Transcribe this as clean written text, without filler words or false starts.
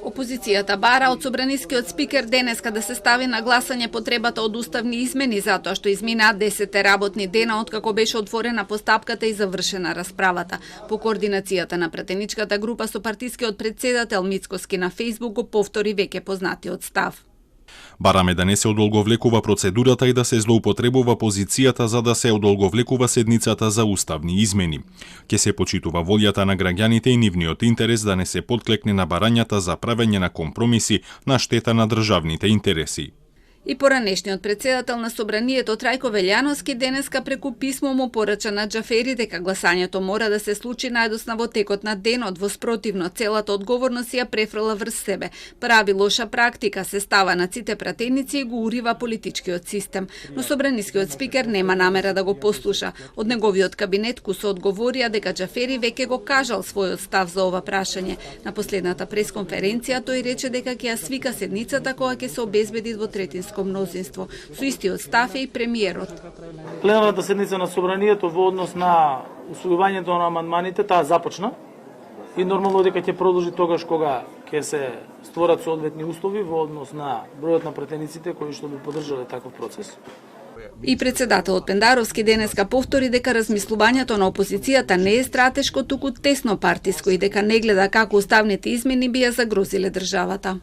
Опозицијата бара од собранискиот спикер денеска да се стави на гласање потребата од уставни измени затоа што изминаа 10 работни дена откако беше отворена постапката и завршена расправата. По координацијата на пратеничката група со партискиот председател Мицкоски на Фејсбук го повтори веќе познатиот став. Бараме да не се одолговлекува процедурата и да се злоупотребува позицијата за да се одолговлекува седницата за уставни измени. Ќе се почитува волјата на граѓаните и нивниот интерес да не се потклекне на барањата за правење на компромиси на штета на државните интереси. И поранешниот председател на Собранието Трајко Велјановски денеска преку писмо му порача на Џафери дека гласањето мора да се случи најдосна во текот на денот, во спротивно целата одговорност ја префрла врз себе. Прави лоша практика, се става на сите пратеници и го урива политичкиот систем. Но собранискиот спикер нема намера да го послуша. Од неговиот кабинет се одговорија дека Џафери веќе го кажал својот став за ова прашање. На последната пресконференција тој рече дека ќе ја свика седницата кога ќе се обезбеди двотретинско мнозинство. Со истиот став е и премиерот. Пленарната седница на Собранието во однос на усвојувањето на амандманите таа започна и нормално дека ќе продолжи тогаш кога ќе се створат соодветни услови во однос на бројот на пратениците кои што би поддржале таков процес. И председателот Пендаровски денеска повтори дека размислувањето на опозицијата не е стратешко, туку тесно партиско и дека не гледа како уставните измени би ја загрозиле државата.